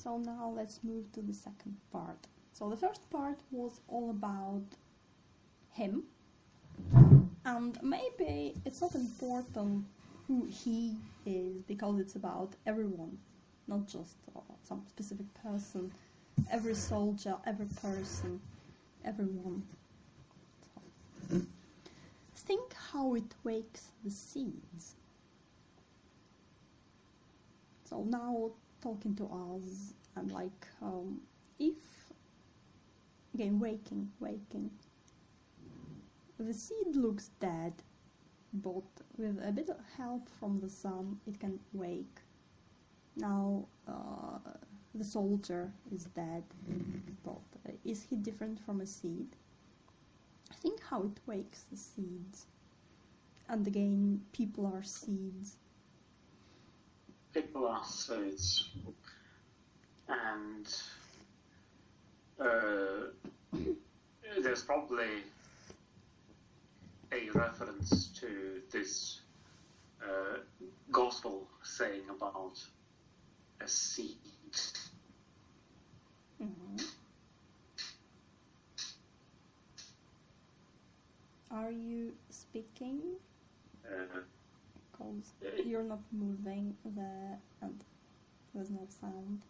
So now let's move to the second part. So the first part was all about him, and maybe it's not important who he is because it's about everyone, not just some specific person, every soldier, every person, everyone. So, think how it wakes the seeds. So now talking to us and like if, again, waking, the seed looks dead, but with a bit of help from the sun it can wake. Now the soldier is dead, but is he different from a seed? Think how it wakes the seeds. And again, people are seeds. People are seeds. And there's probably a reference to this gospel saying about a seed. Mm-hmm. Are you speaking? Because you're not moving there and there's no sound.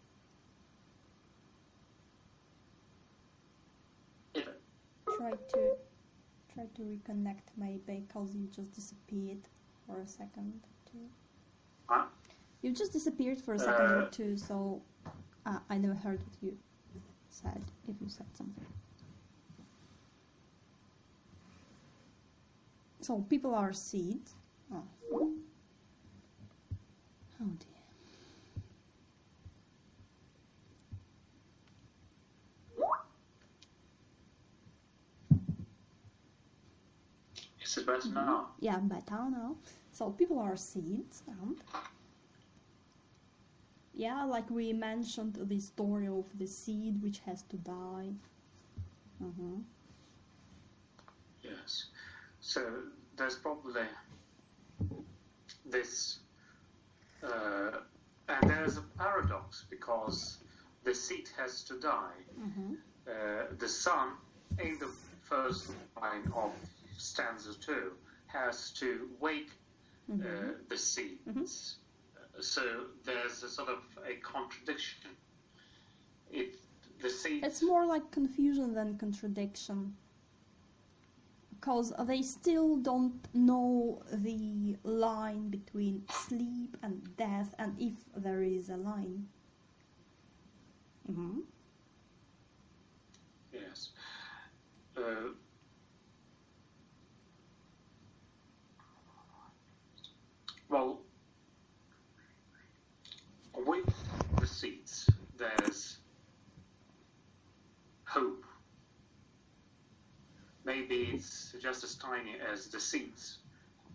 Try to reconnect maybe, because you just disappeared for a second or two. Huh? You just disappeared for a second or two, so I never heard what you said, if you said something. So people are seeds. Oh, oh dear. Is it better now? Yeah, better now. So people are seeds, and yeah, like we mentioned the story of the seed which has to die. Mm-hmm. Yes. So there's probably this, and there's a paradox because the seed has to die. Mm-hmm. The sun, in the first line of stanza 2, has to wake the seeds. Mm-hmm. So there's a sort of a contradiction. The seeds. It's more like confusion than contradiction, because they still don't know the line between sleep and death, and if there is a line. Mm-hmm. Yes. Well, with the seeds, there's hope. Maybe it's just as tiny as the seeds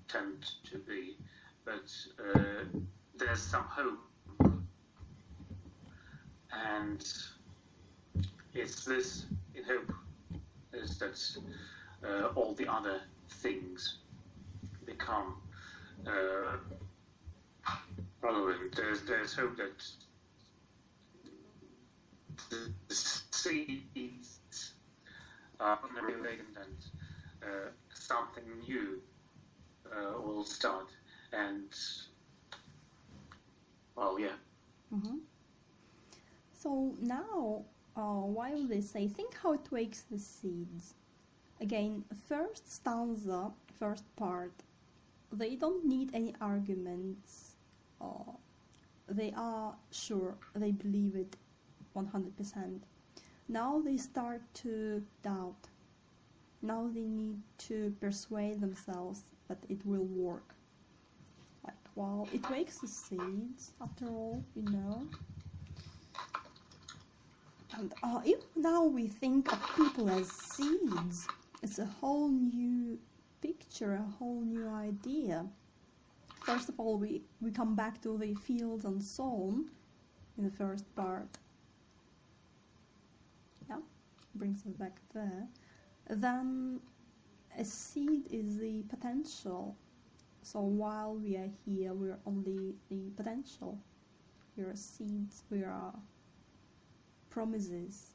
tend to be, but there's some hope. And it's this in hope is that all the other things become relevant. There's hope that the seeds are relevant and something new will start. And well, yeah. Mm-hmm. So now, while they say, think how it wakes the seeds. Again, first stanza, first part, they don't need any arguments. They are sure, they believe it 100%. Now they start to doubt. Now they need to persuade themselves that it will work. Like, well, it wakes the seeds, after all, you know. And if now we think of people as seeds, it's a whole new picture, a whole new idea. First of all, we come back to the fields and sown in the first part. Yeah, brings us back there. Then a seed is the potential. So while we are here, we are only the potential. We are seeds, we are promises.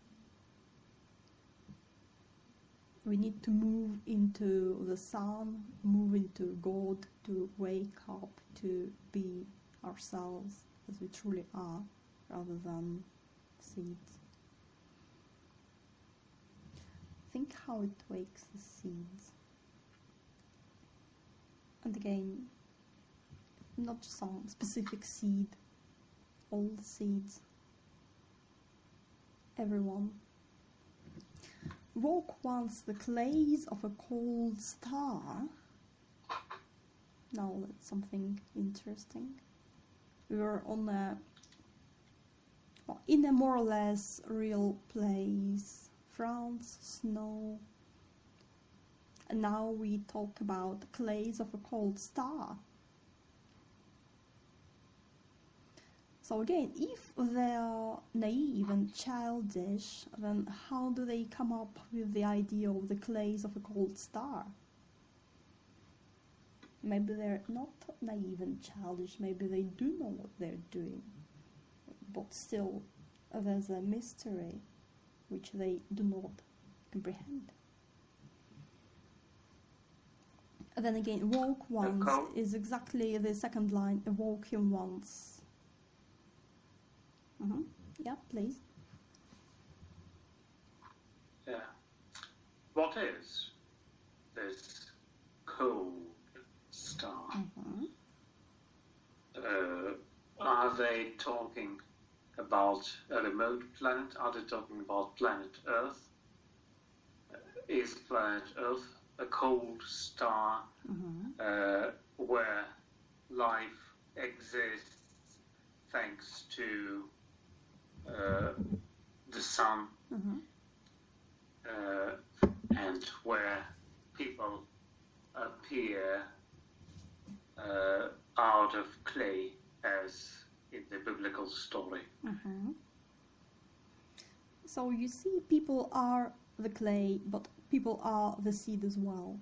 We need to move into the sun, move into God, to wake up, to be ourselves as we truly are, rather than seeds. Think how it wakes the seeds. And again, not just some specific seed, all seeds, everyone. Walk once the clays of a cold star. Now that's something interesting. We were on in a more or less real place, France, snow, and now we talk about clays of a cold star. So again, if they are naive and childish, then how do they come up with the idea of the clays of a cold star? Maybe they're not naive and childish, maybe they do know what they're doing, but still there's a mystery which they do not comprehend. And then again, walk once is exactly the second line, evoke him once. Yeah, please. Yeah. What is this cold star? Are they talking about a remote planet? Are they talking about planet Earth? Is planet Earth a cold star where life exists thanks to the sun, and where people appear out of clay, as in the biblical story. So you see, people are the clay, but people are the seed as well.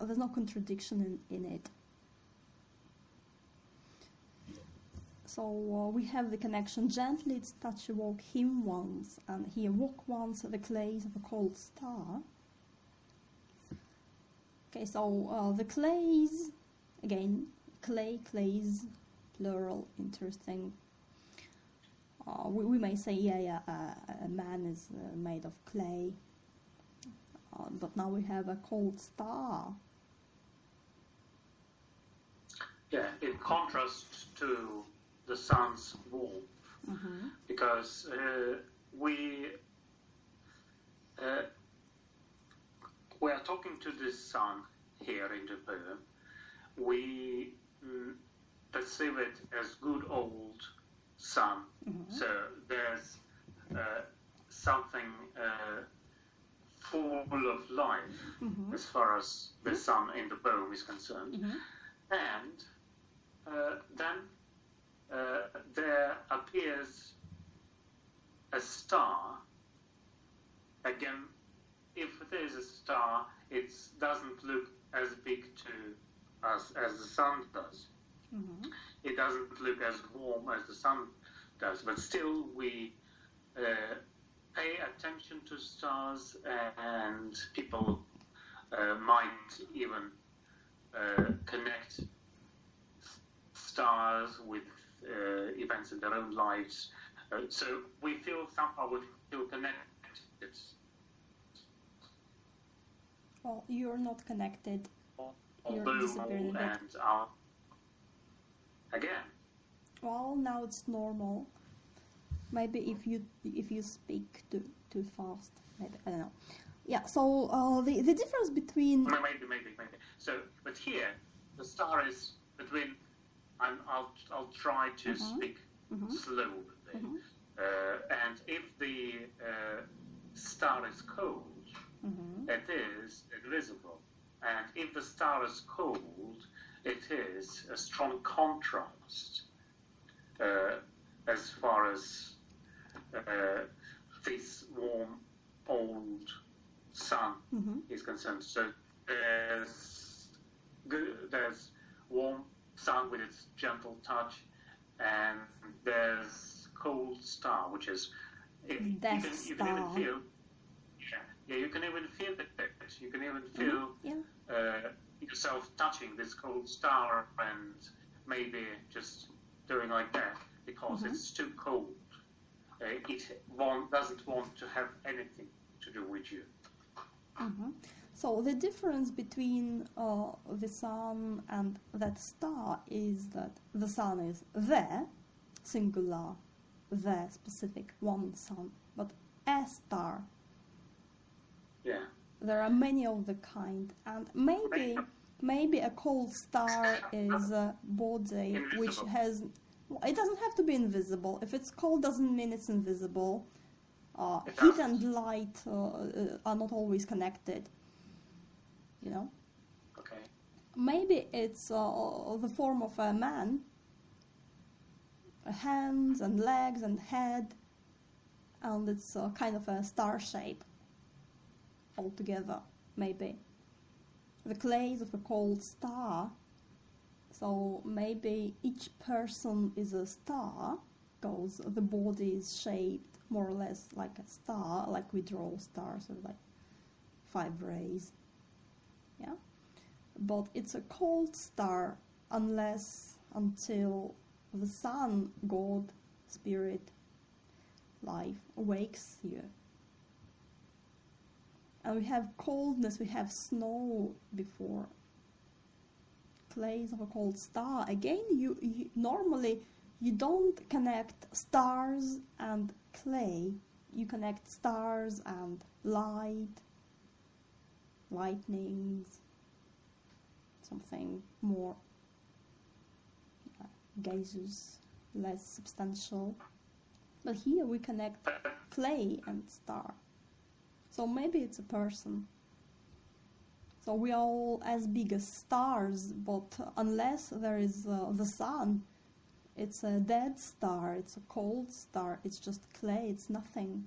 There's no contradiction in it. So we have the connection. Gently its touch awoke him once, and he awoke once the clays of a cold star. Okay, so the clays, again, clays, plural, interesting. We may say, a man is made of clay, but now we have a cold star. Yeah, in contrast to the sun's warmth, because we are talking to the sun here in the poem. We perceive it as good old sun. So there's something full of life as far as the sun in the poem is concerned. And then there appears a star. Again, if it is a star, it doesn't look as big to us as the sun does. It doesn't look as warm as the sun does, but still we pay attention to stars, and people might even connect stars with events in their own lives. So we feel somehow connected. Well, you're not connected. You're Although disappearing a bit. Again. Well, now it's normal. Maybe if you speak too fast, maybe, I don't know. Yeah. So the difference between maybe. So, but here the star is between. I'll try to speak slowly. And if the star is cold, it is invisible. And if the star is cold, it is a strong contrast as far as this warm old sun is concerned. So there's warm sun with its gentle touch, and there's cold star, which is Death you can even Star. feel. Yeah, you can even feel it. You can even feel yourself touching this cold star and maybe just doing like that because it's too cold. It doesn't want to have anything to do with you. So the difference between the sun and that star is that the sun is the singular, the specific one sun, but a star. Yeah. There are many of the kind, and maybe a cold star is a body which Invisible. has. It doesn't have to be invisible. If it's cold, doesn't mean it's invisible. It Heat doesn't. and light are not always connected. You know. Okay. Maybe it's the form of a man, hands and legs and head, and it's kind of a star shape altogether, maybe. The clays of a cold star, so maybe each person is a star, because the body is shaped more or less like a star, like we draw stars, or like 5 rays. Yeah? But it's a cold star until the sun, God, spirit, life wakes you. And we have coldness, we have snow before. Clays of a cold star. Again, you normally you don't connect stars and clay. You connect stars and light, lightnings, something more gaseous, less substantial. But here we connect clay and star. So maybe it's a person. So we are all as big as stars, but unless there is the sun, it's a dead star, it's a cold star, it's just clay, it's nothing.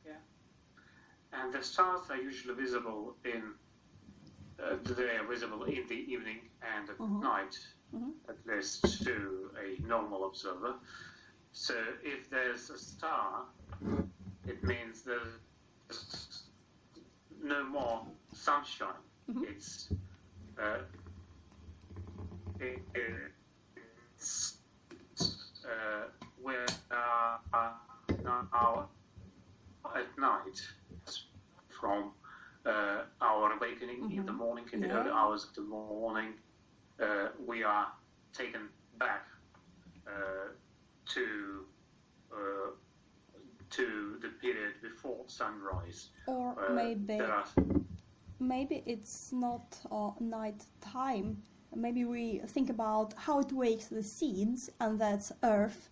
Yeah. And the stars are usually visible they are visible in the evening and at night, at least to a normal observer. So if there's a star, it means there's no more sunshine. It's we are now at night from our awakening in the morning, in the early hours of the morning. We are taken back to the period before sunrise. Or maybe it's not night time. Maybe we think about how it wakes the seeds, and that's earth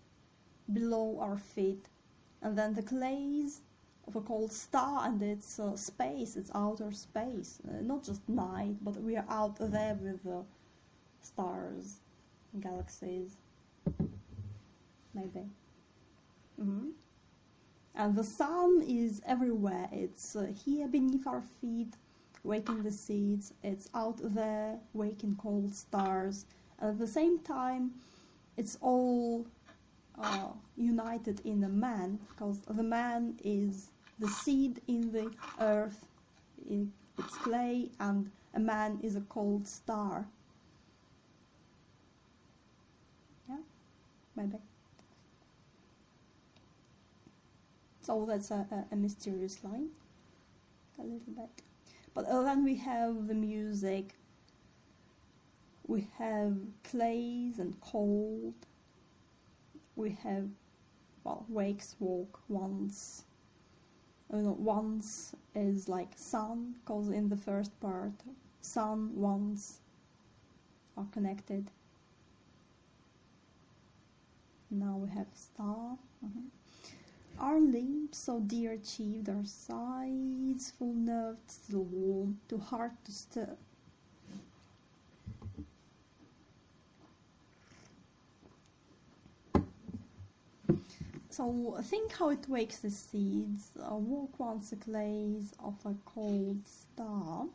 below our feet, and then the clays of a cold star, and it's space, it's outer space, not just night, but we are out there with stars, galaxies, maybe. And the sun is everywhere. It's here beneath our feet, waking the seeds. It's out there, waking cold stars. And at the same time, it's all united in a man, because the man is the seed in the earth. It's clay, and a man is a cold star. Yeah, maybe. So that's a mysterious line, a little bit. But then we have the music, we have clays and cold, we have, wakes, walk, once. Once is like sun, because in the first part, sun, once are connected. Now we have star. Our limbs so dear achieved, our sides full nerved, still warm, too hard to stir. So think how it wakes the seeds, walk once the clays of a cold star.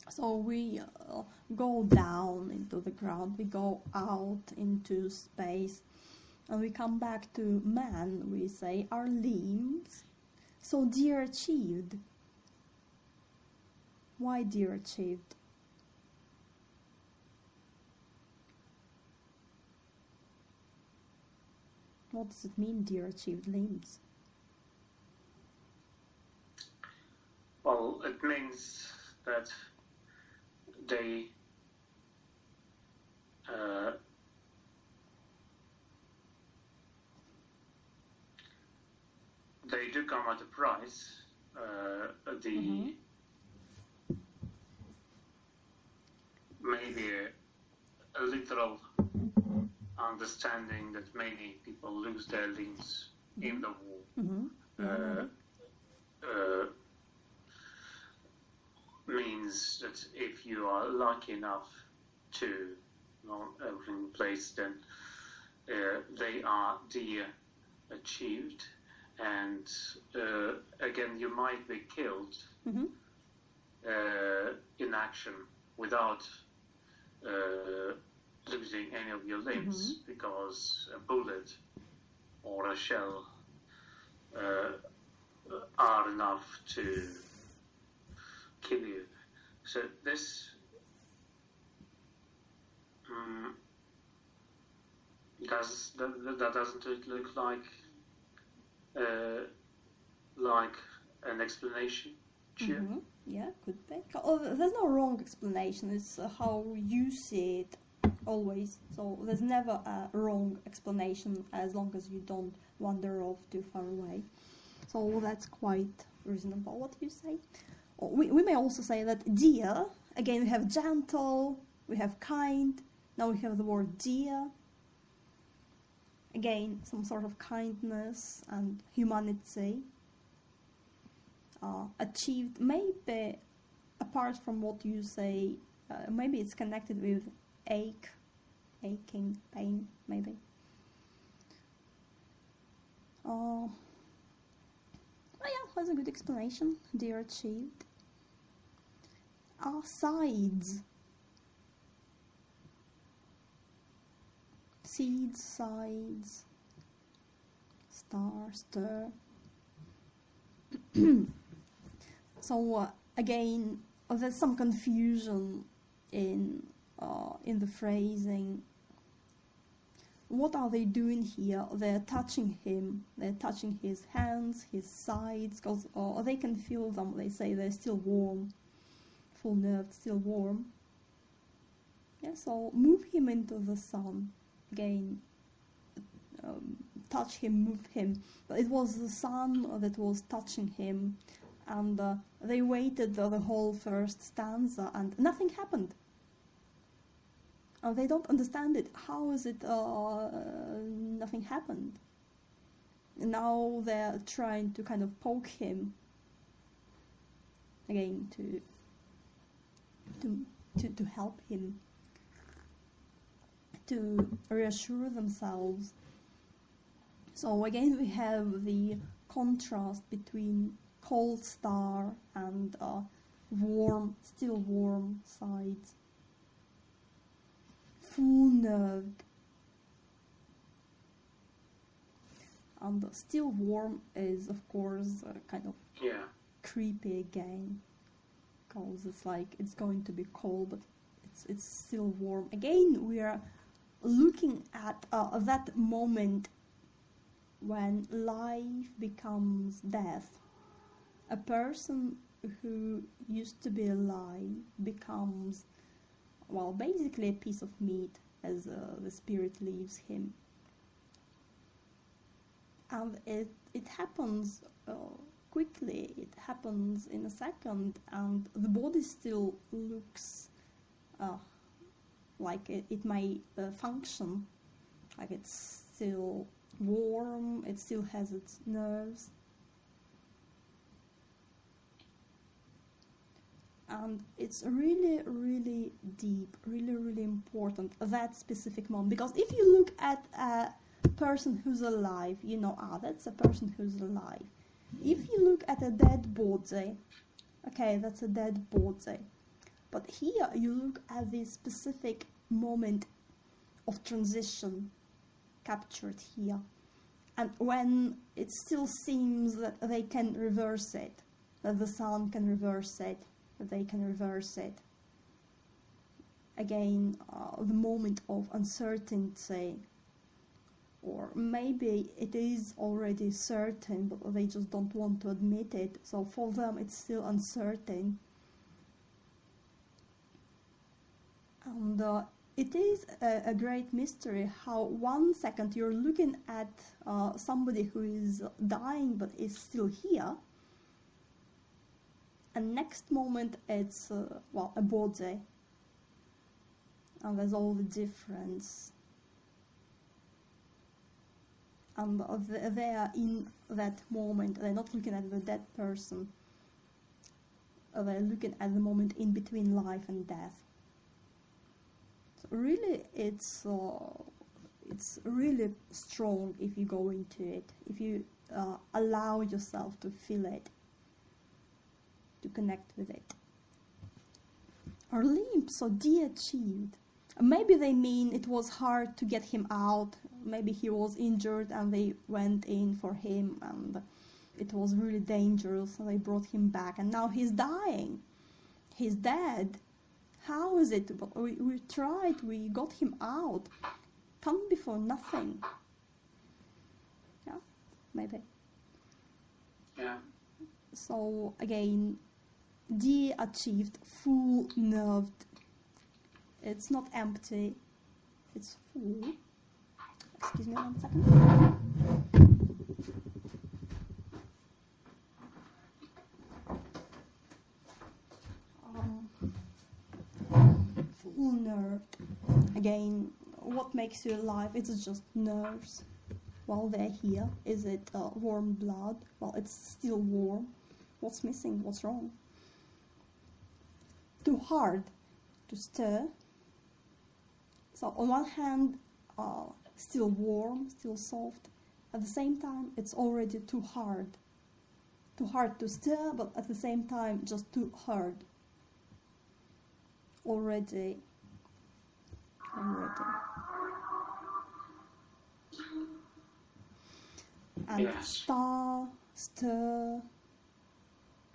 So we go down into the ground, we go out into space, And we come back to man, we say, our limbs. So dear achieved. Why dear achieved? What does it mean, dear achieved limbs? Well, it means that they do come at a price. Maybe a literal understanding that many people lose their limbs in the war. Means that if you are lucky enough to everything in place, then they are dear achieved, and again you might be killed in action without losing any of your limbs, because a bullet or a shell are enough to kill you. So this doesn't it look like an explanation to you? Yeah, could be. Oh, there's no wrong explanation. It's how you see it always. So there's never a wrong explanation as long as you don't wander off too far away. So that's quite reasonable. What you say? We may also say that dear, again we have gentle, we have kind, now we have the word dear. Again, some sort of kindness and humanity. Achieved, maybe apart from what you say, maybe it's connected with aching, pain, maybe. Oh yeah, that's a good explanation. Dear achieved. Sides. Seeds, sides. Star, stir. So again, there's some confusion in the phrasing. What are they doing here? They're touching him. They're touching his hands, his sides, because they can feel them. They say they're still warm, full nerved, still warm. Yeah, so move him into the sun. Again, touch him, move him. But it was the sun that was touching him, and they waited the whole first stanza, and nothing happened. They don't understand it. How is it nothing happened? Now they're trying to kind of poke him again to help him, to reassure themselves. So again we have the contrast between cold star and warm, still warm sides. Full nerved. And still warm is of course kind of creepy again, because it's like it's going to be cold, but it's still warm. Again, we are looking at that moment when life becomes death. A person who used to be alive becomes, well, basically a piece of meat as the spirit leaves him. And it happens quickly, it happens in a second, and the body still looks like it may function, like it's still warm, it still has its nerves. And it's really, really deep, really, really important, that specific moment. Because if you look at a person who's alive, you know, that's a person who's alive. If you look at a dead body, okay, that's a dead body. But here you look at this specific moment of transition, captured here. And when it still seems that they can reverse it, that the sun can reverse it, that they can reverse it. Again, the moment of uncertainty, or maybe it is already certain, but they just don't want to admit it. So for them, it's still uncertain. And it is a great mystery how 1 second you're looking at somebody who is dying but is still here, and next moment it's a body, and there's all the difference. And they are in that moment. They're not looking at the dead person. They're looking at the moment in between life and death. So really, it's really strong if you go into it. If you allow yourself to feel it, to connect with it. Our limp, so D achieved. Maybe they mean it was hard to get him out. Maybe he was injured and they went in for him and it was really dangerous, so they brought him back, and now he's dying. He's dead. How is it? We tried, we got him out. Can't be for nothing. Yeah, maybe. Yeah. So again, D achieved full nerved. It's not empty, it's full. Excuse me 1 second. Full nerve. Again, what makes you alive? It's just nerves. While they're here, is it warm blood? Well, it's still warm. What's missing? What's wrong? Too hard to stir. So on one hand, still warm, still soft. At the same time, it's already too hard. Too hard to stir, but at the same time, just too hard. Already. And yes. Stir,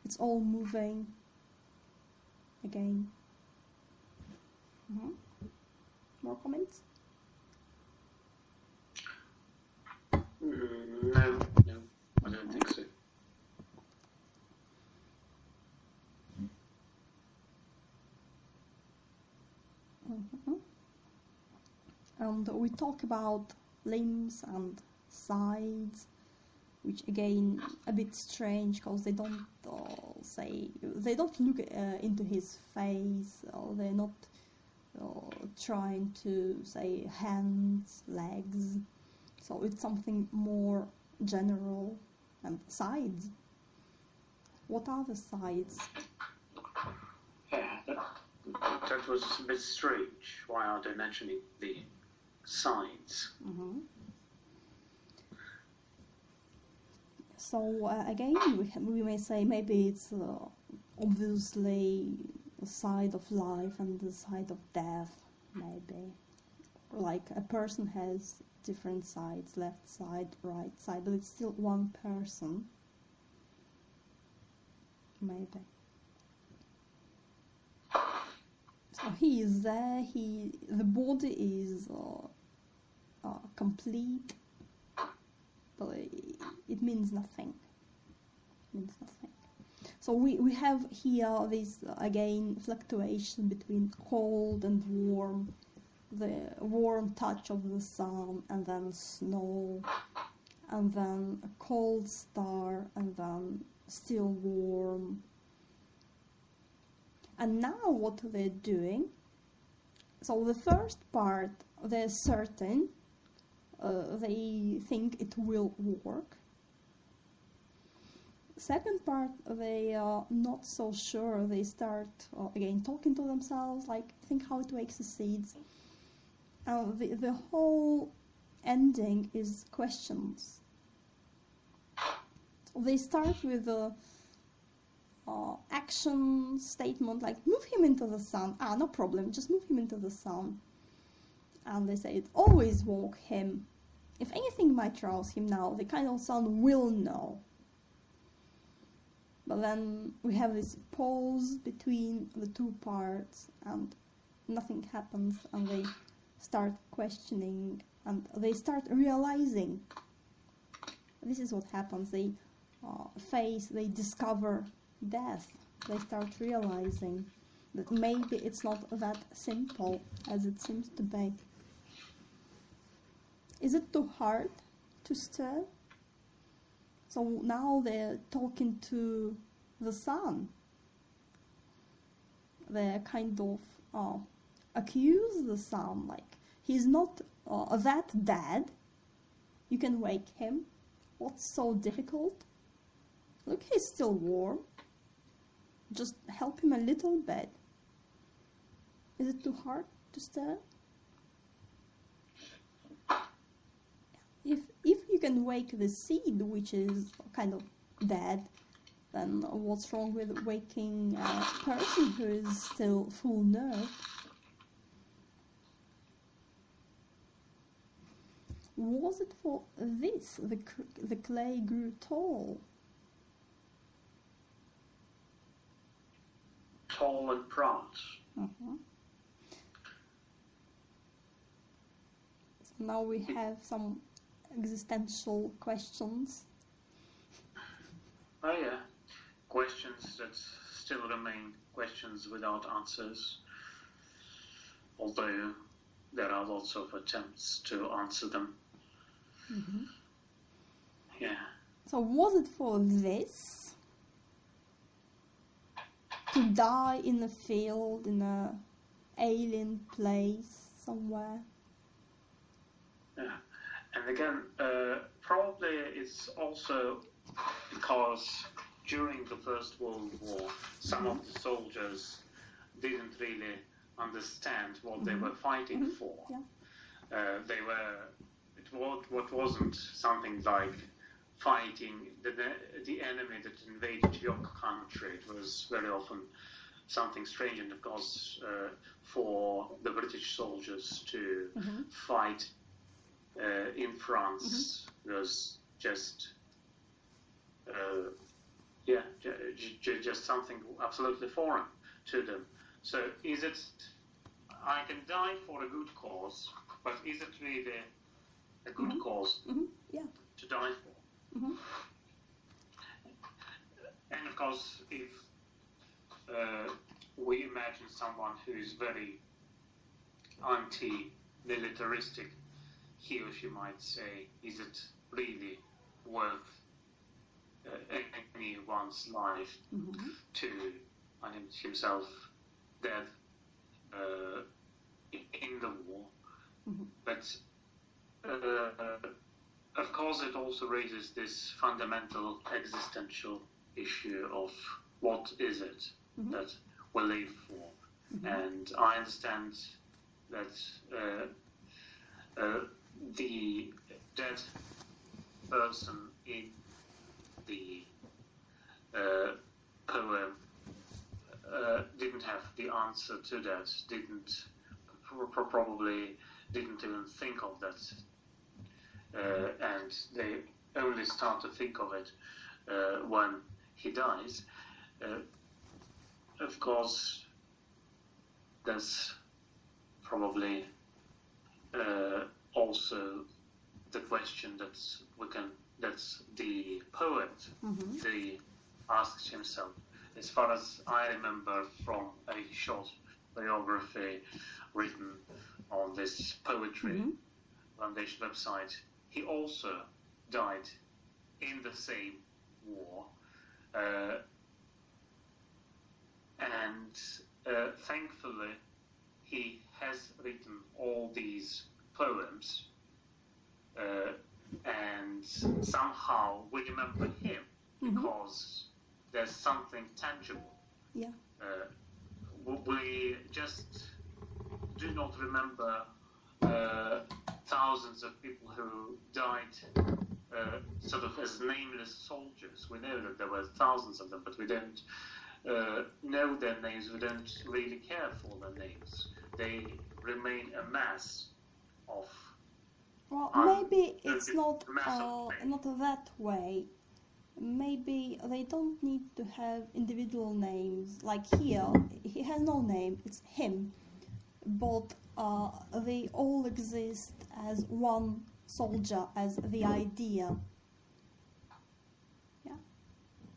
it's all moving. Again. More comments? No, I don't think so. And we talk about limbs and sides, which again a bit strange because they don't they don't look into his face, or they're not trying to say hands, legs. So it's something more general. And sides. What are the sides? Yeah, that was a bit strange. Why aren't they mentioning the sides? So again, we may say maybe it's obviously the side of life and the side of death, maybe. Like a person has different sides, left side, right side, but it's still one person. Maybe. So he is there, the body is complete, but it means nothing. So we have here this, again, fluctuation between cold and warm, the warm touch of the sun, and then snow, and then a cold star, and then still warm. And now what they're doing, so the first part, they're certain, they think it will work. Second part, they are not so sure. They start, again, talking to themselves, like, think how it wakes the seeds. The whole ending is questions. They start with the action statement, like, move him into the sun. No problem, just move him into the sun. And they say, always walk him. if anything might rouse him now, the kind of son will know. But then we have this pause between the two parts and nothing happens, and they start questioning and they start realizing. This is what happens. They they discover death. They start realizing that maybe it's not that simple as it seems to be. Is it too hard to stir? So now they're talking to the son. They kind of accuse the son, like, he's not that dead. You can wake him. What's so difficult? Look, he's still warm. Just help him a little bit. Is it too hard to stir? If you can wake the seed, which is kind of dead, then what's wrong with waking a person who is still full nerve? Was it for this the clay grew tall? Tall and proud. Uh-huh. So now we have some existential questions. Oh yeah, questions that still remain questions without answers, although there are lots of attempts to answer them. Mm-hmm. Yeah. So was it for this? To die in a field, in a alien place somewhere? Yeah. And again, probably it's also because during the First World War, some of the soldiers didn't really understand what they were fighting for. Yeah. What wasn't something like fighting the enemy that invaded your country. It was very often something strange, and of course, for the British soldiers to fight in France was just just something absolutely foreign to them. So is it, I can die for a good cause, but is it really a good cause to die for? And of course, if we imagine someone who is very anti-militaristic, he or she might say, is it really worth anyone's life to find himself dead in the war? But of course it also raises this fundamental existential issue of what is it that we live for. And I understand that the dead person in the poem didn't have the answer to that, probably didn't even think of that, and they only start to think of it when he dies. Of course, there's probably also the question that the poet asks himself. As far as I remember from a short biography written on this Poetry Foundation website, he also died in the same war, and thankfully he has written all these poems, and somehow we remember him because there's something tangible. Yeah. We just do not remember thousands of people who died sort of as nameless soldiers. We know that there were thousands of them, but we don't know their names. We don't really care for their names. They remain a mass of maybe it's it's not a massive thing. not that way. Maybe they don't need to have individual names. Like here, he has no name, it's him. But they all exist as one soldier, as the idea. Yeah.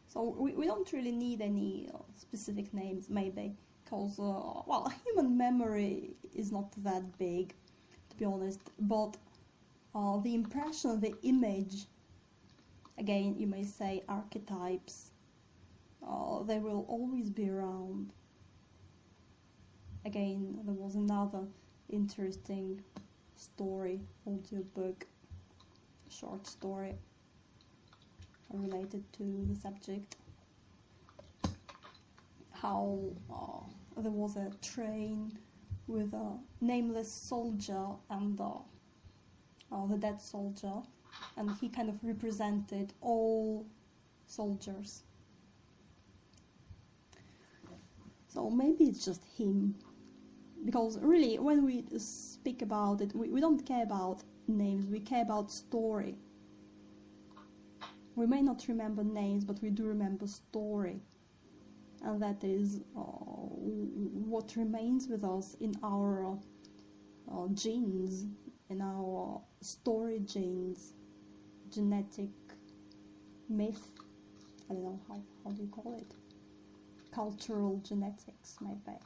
So we don't really need any specific names, maybe. Because, well, human memory is not that big, to be honest. But the impression, the image, again, you may say archetypes, they will always be around. Again, there was another interesting story, audiobook, short story related to the subject. How there was a train with a nameless soldier and the dead soldier, and he kind of represented all soldiers. So maybe it's just him. Because really, when we speak about it, we don't care about names, we care about story. We may not remember names, but we do remember story. And that is what remains with us in our genes, in our story genes, genetic myth, I don't know, how do you call it? Cultural genetics, maybe.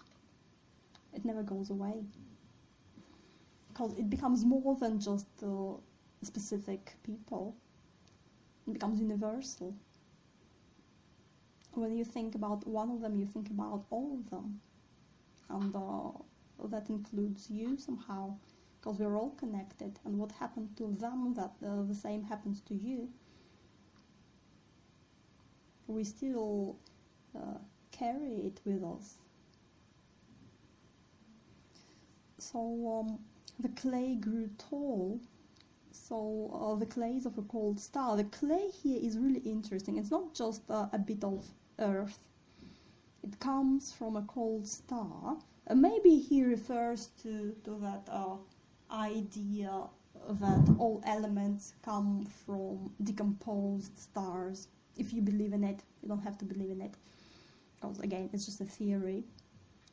It never goes away. Because it becomes more than just specific people. It becomes universal. When you think about one of them, you think about all of them. And that includes you somehow, because we're all connected. And what happened to them, that the same happens to you. We still carry it with us. So the clay grew tall. So the clay is of a cold star. The clay here is really interesting. It's not just a bit of earth. It comes from a cold star. Maybe he refers to that idea that all elements come from decomposed stars. If you believe in it, you don't have to believe in it. Because again, it's just a theory.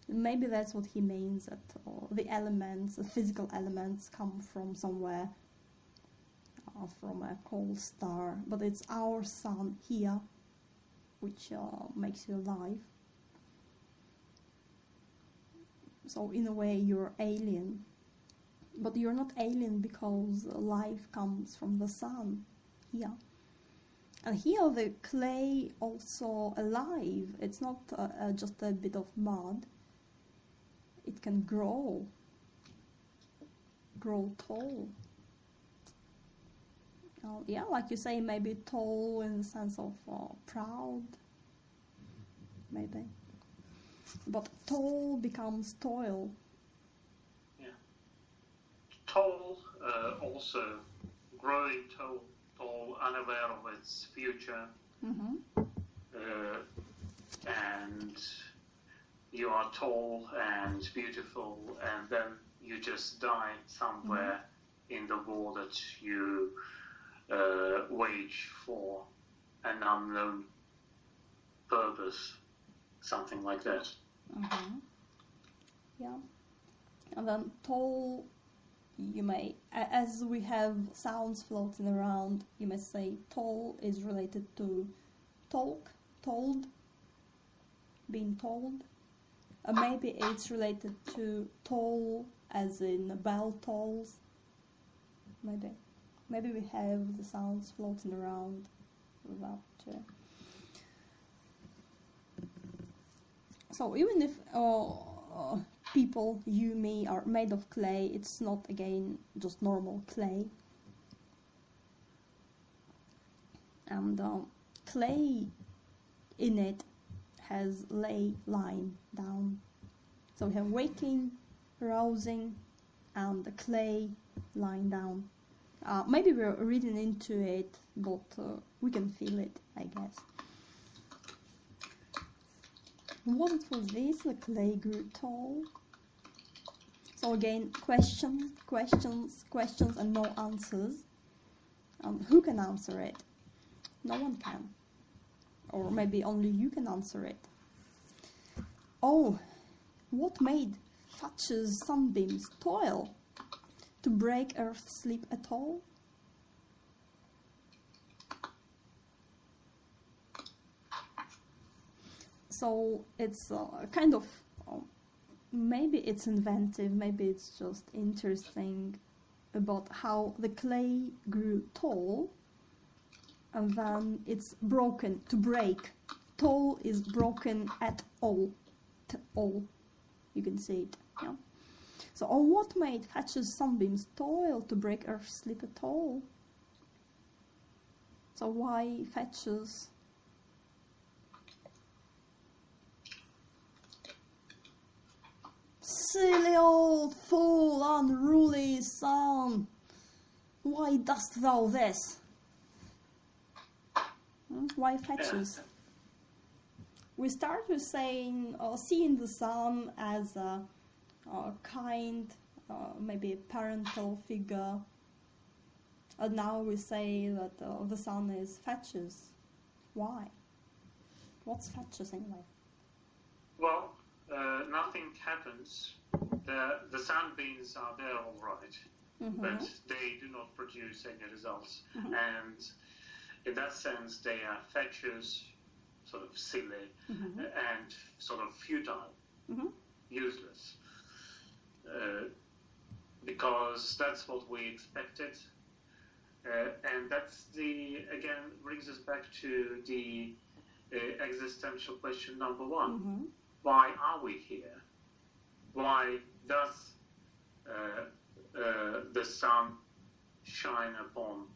Maybe that's what he means, that the elements, the physical elements, come from somewhere, from a cold star. But it's our sun here, which makes you alive. So in a way, you're alien. But you're not alien because life comes from the sun here. And here the clay also alive. It's not just a bit of mud. It can grow tall. Yeah, like you say, maybe tall in the sense of proud, maybe. But tall becomes toil. Yeah. Tall, also growing tall, unaware of its future. Mm-hmm. And you are tall and beautiful, and then you just die somewhere in the war that you wage for an unknown purpose, something like that. Mm-hmm. Yeah. And then tall, you may, as we have sounds floating around, you may say tall is related to talk, told, being told. Maybe it's related to toll as in bell tolls. Maybe we have the sounds floating around with that too. So even if people, you, me, are made of clay, it's not again just normal clay. And clay in it has lying down. So we have waking, rousing, and the clay lying down. Maybe we're reading into it, but we can feel it, I guess. Was it for this the clay grew tall? So again, questions, and no answers. Who can answer it? No one can. Or maybe only you can answer it. Oh, what made Thatcher's sunbeams toil to break Earth's sleep at all? So it's kind of, maybe it's inventive, maybe it's just interesting about how the clay grew tall and then it's broken to break. Tall is broken at all. All. You can see it. Yeah. So, what made Thatcher's sunbeams toil to break Earth's sleep at all? So why Thatcher's? Silly old fool, unruly son, why dost thou this? Why Thatcher's? We start with saying, seeing the sun as a kind, maybe a parental figure. And now we say that the sun is Thatcher's. Why? What's Thatcher's anyway? Well, nothing happens. The sunbeams are there all right, but they do not produce any results. And in that sense, they are Thatcher's, sort of silly and sort of futile, useless. Because that's what we expected. And that's again, brings us back to the existential question number one. Why are we here? Why does the sun shine upon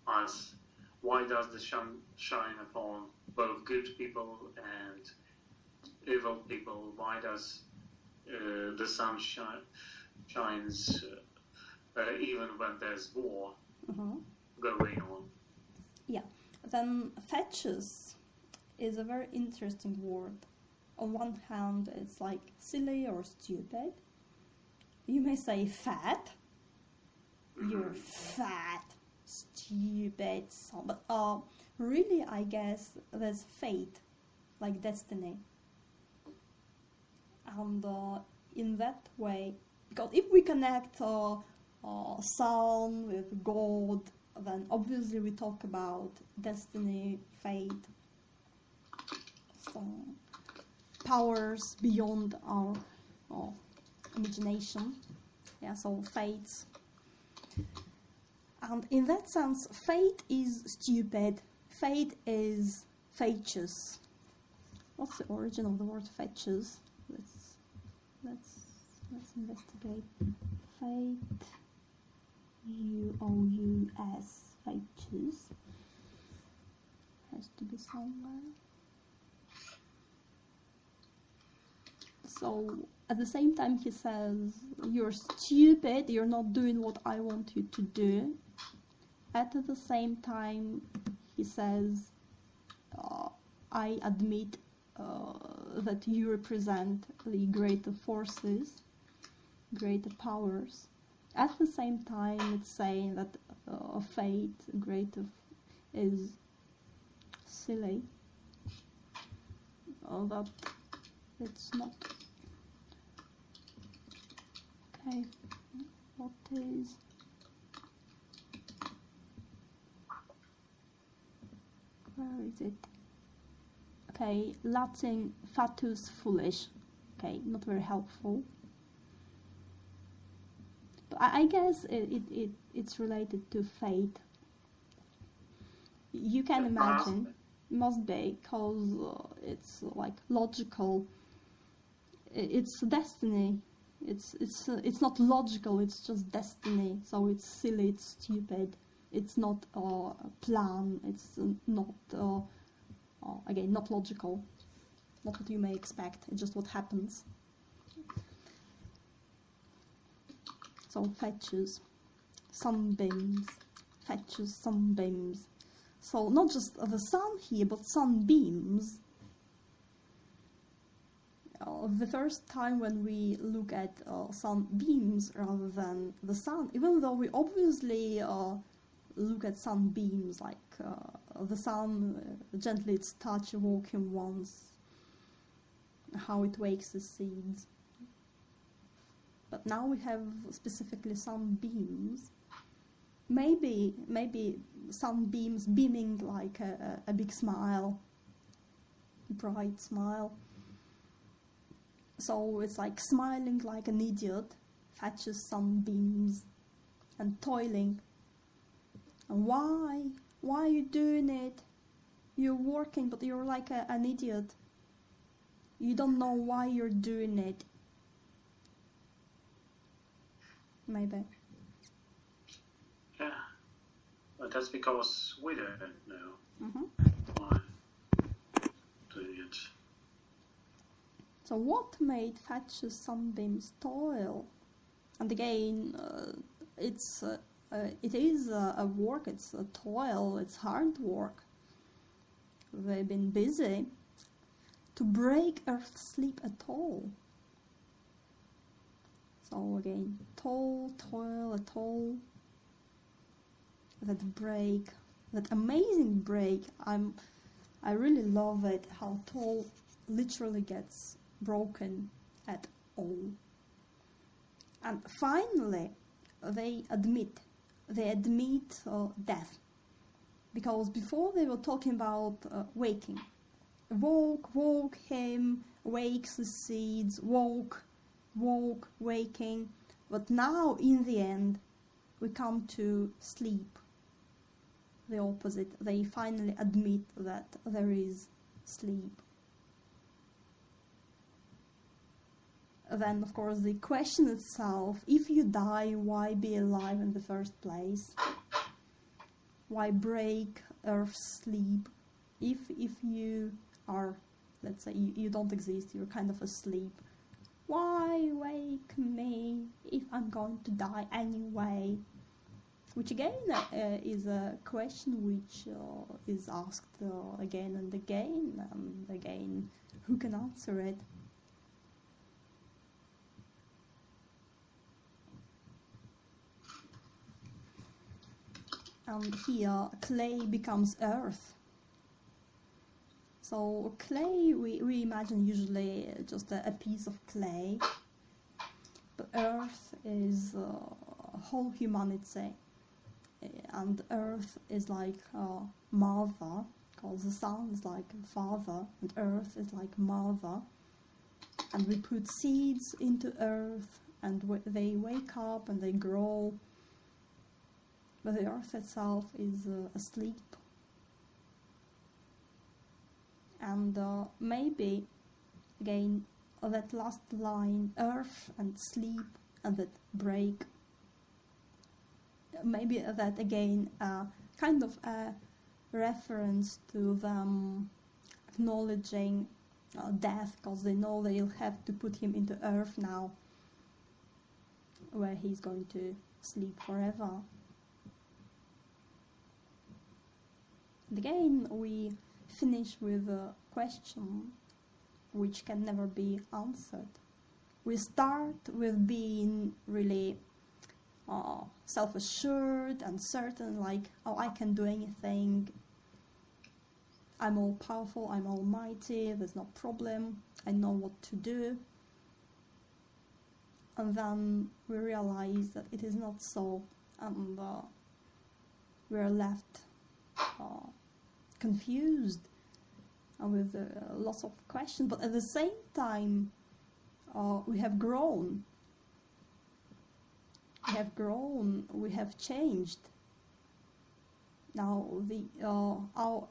us? Why does the sun shine upon both good people and evil people? Why does the sun shines even when there's war going on? Yeah, then Thatcher's is a very interesting word. On one hand, it's like silly or stupid. You may say fat. You're fat, stupid son. But really, I guess there's fate, like destiny. And in that way, because if we connect sun with God, then obviously we talk about destiny, fate, some powers beyond our imagination. Yeah, so fates. And in that sense, fate is stupid. Fate is fatuous. What's the origin of the word fatuous? Let's investigate. Fate, U-O-U-S, fatuous. Has to be somewhere. So at the same time he says, you're stupid, you're not doing what I want you to do. At the same time he says, I admit that you represent the greater forces, greater powers. At the same time it's saying that fate, greater, is silly. That it's not. Okay, what is? Where is it? Okay, Latin fatus, foolish. Okay, not very helpful. But I guess it's related to fate. You can imagine, must be, because it's like logical. It's destiny. It's not logical. It's just destiny. So it's silly. It's stupid. It's not a plan. It's not again not logical. Not what you may expect. It's just what happens. So Thatcher's, sunbeams, Thatcher's sunbeams. So not just the sun here, but sunbeams. the first time when we look at sunbeams rather than the sun, even though we obviously look at sunbeams like the sun gently its touch walking once, how it wakes the seeds. But now we have specifically sunbeams. Maybe sunbeams beaming like a big smile, bright smile. So it's like smiling like an idiot, fetches sunbeams, and toiling. And why? Why are you doing it? You're working, but you're like an idiot. You don't know why you're doing it. Maybe. Yeah, but that's because we don't know why doing it. So what made Thatcher's sunbeams toil? And again, it is a work, it's a toil, it's hard work. They've been busy to break Earth's sleep at all. So again, toil, at all. That break, that amazing break. I really love it. How toil literally gets broken at all. And finally, they admit death, because before they were talking about waking. Woke him, wakes the seeds, woke, waking. But now, in the end, we come to sleep. The opposite. They finally admit that there is sleep. Then, of course, the question itself, if you die, why be alive in the first place? Why break Earth's sleep? If you are, let's say, you don't exist, you're kind of asleep. Why wake me if I'm going to die anyway? Which again is a question which is asked again and again. Who can answer it? And here clay becomes earth. So clay, we imagine usually just a piece of clay, but earth is whole humanity, and earth is like mother, because the sun is like father, and earth is like mother, and we put seeds into earth, and they wake up and they grow, but the earth itself is asleep. And maybe, again, that last line, earth and sleep and that break, maybe that again, kind of a reference to them acknowledging death, because they know they'll have to put him into earth now, where he's going to sleep forever. And again, we finish with a question which can never be answered. We start with being really self-assured and certain, like, oh, I can do anything, I'm all powerful, I'm almighty, there's no problem, I know what to do. And then we realize that it is not so, and we're left confused with lots of questions, but at the same time we have grown, we have changed. Now our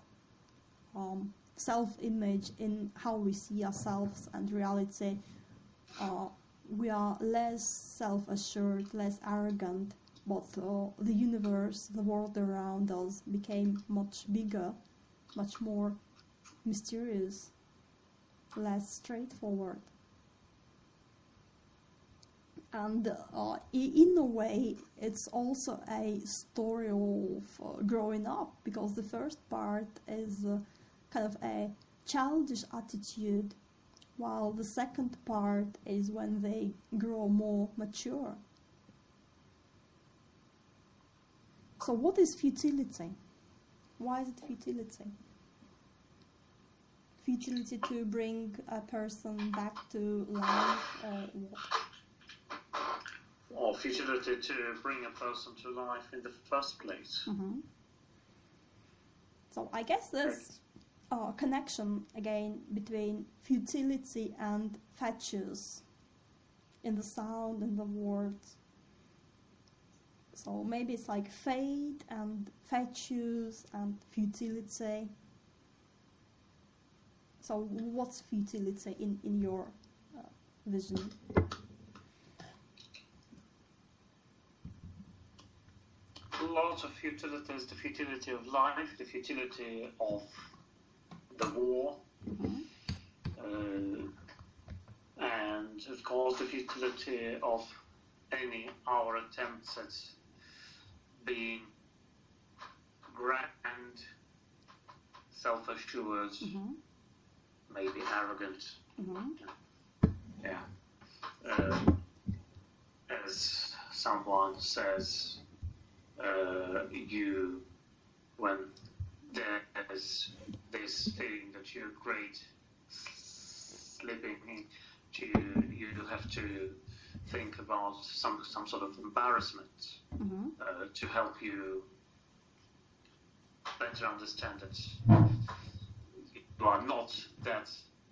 self-image in how we see ourselves and reality, we are less self-assured, less arrogant, but the universe, the world around us became much bigger, much more mysterious, less straightforward. And in a way, it's also a story of growing up, because the first part is kind of a childish attitude while the second part is when they grow more mature. So what is futility? Why is it futility? Futility to bring a person back to life, or what? Or futility to bring a person to life in the first place. Mm-hmm. So I guess there's a connection again between futility and fatuous in the sound and the words. So maybe it's like fate and fatuous and futility. So what's futility in your vision? A lot of futility is the futility of life, the futility of the war, and of course the futility of our attempts at being grand, self-assured, maybe arrogant. Yeah. As someone says, when there's this feeling that you're great slipping into you have to think about some sort of embarrassment to help you better understand that you are not that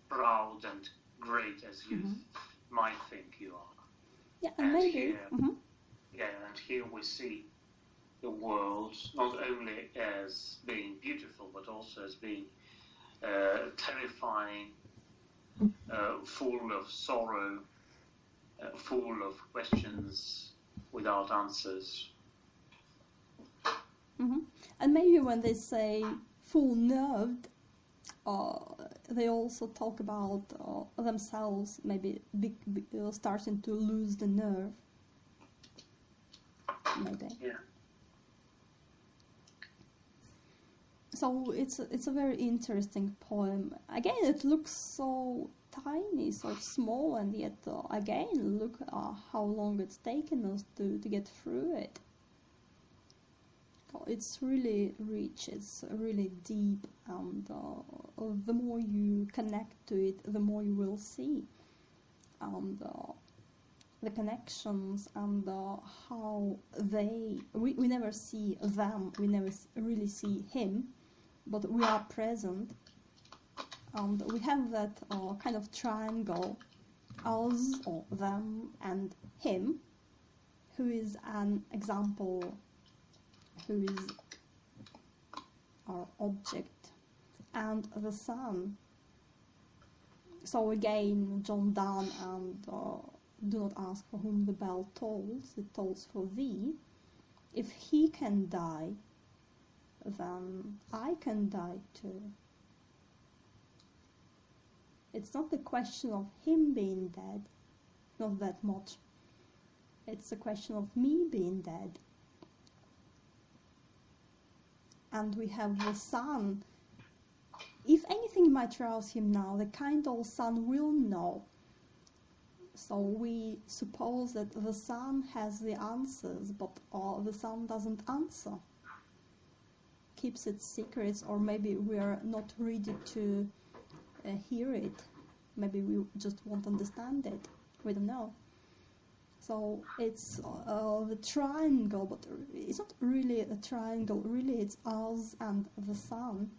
proud and great as you might think you are. Yeah, and maybe. Here, and here we see the world not only as being beautiful, but also as being terrifying, full of sorrow, full of questions without answers. And maybe when they say full-nerved, they also talk about themselves maybe starting to lose the nerve. Maybe. Yeah. So it's a very interesting poem. Again, it looks so tiny, so small, and yet again, look how long it's taken us to get through it. It's really rich, it's really deep, and the more you connect to it, the more you will see. And the connections and how we never see them, we never really see him, but we are present, and we have that kind of triangle, us or them and him, who is an example, who is our object, and the sun. So again, John Donne and do not ask for whom the bell tolls, it tolls for thee. If he can die, then I can die too. It's not the question of him being dead, not that much. It's a question of me being dead. And we have the sun. If anything might rouse him now, the kind old sun will know. So we suppose that the sun has the answers, but the sun doesn't answer. Keeps its secrets, or maybe we are not ready to hear it. Maybe we just won't understand it. We don't know. So it's the triangle, but it's not really a triangle. Really, it's us and the sun,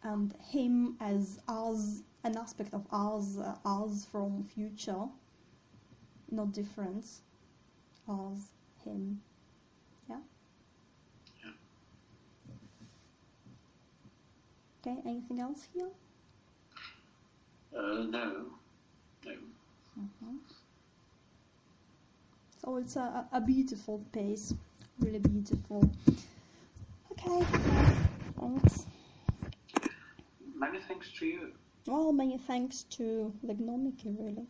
and him as us, an aspect of us, us from future. No difference. Us, him. Yeah. Okay. Anything else here? No. So it's a beautiful piece, really beautiful. Okay, thanks. Many thanks to you. Well, many thanks to the Gnomiki, really.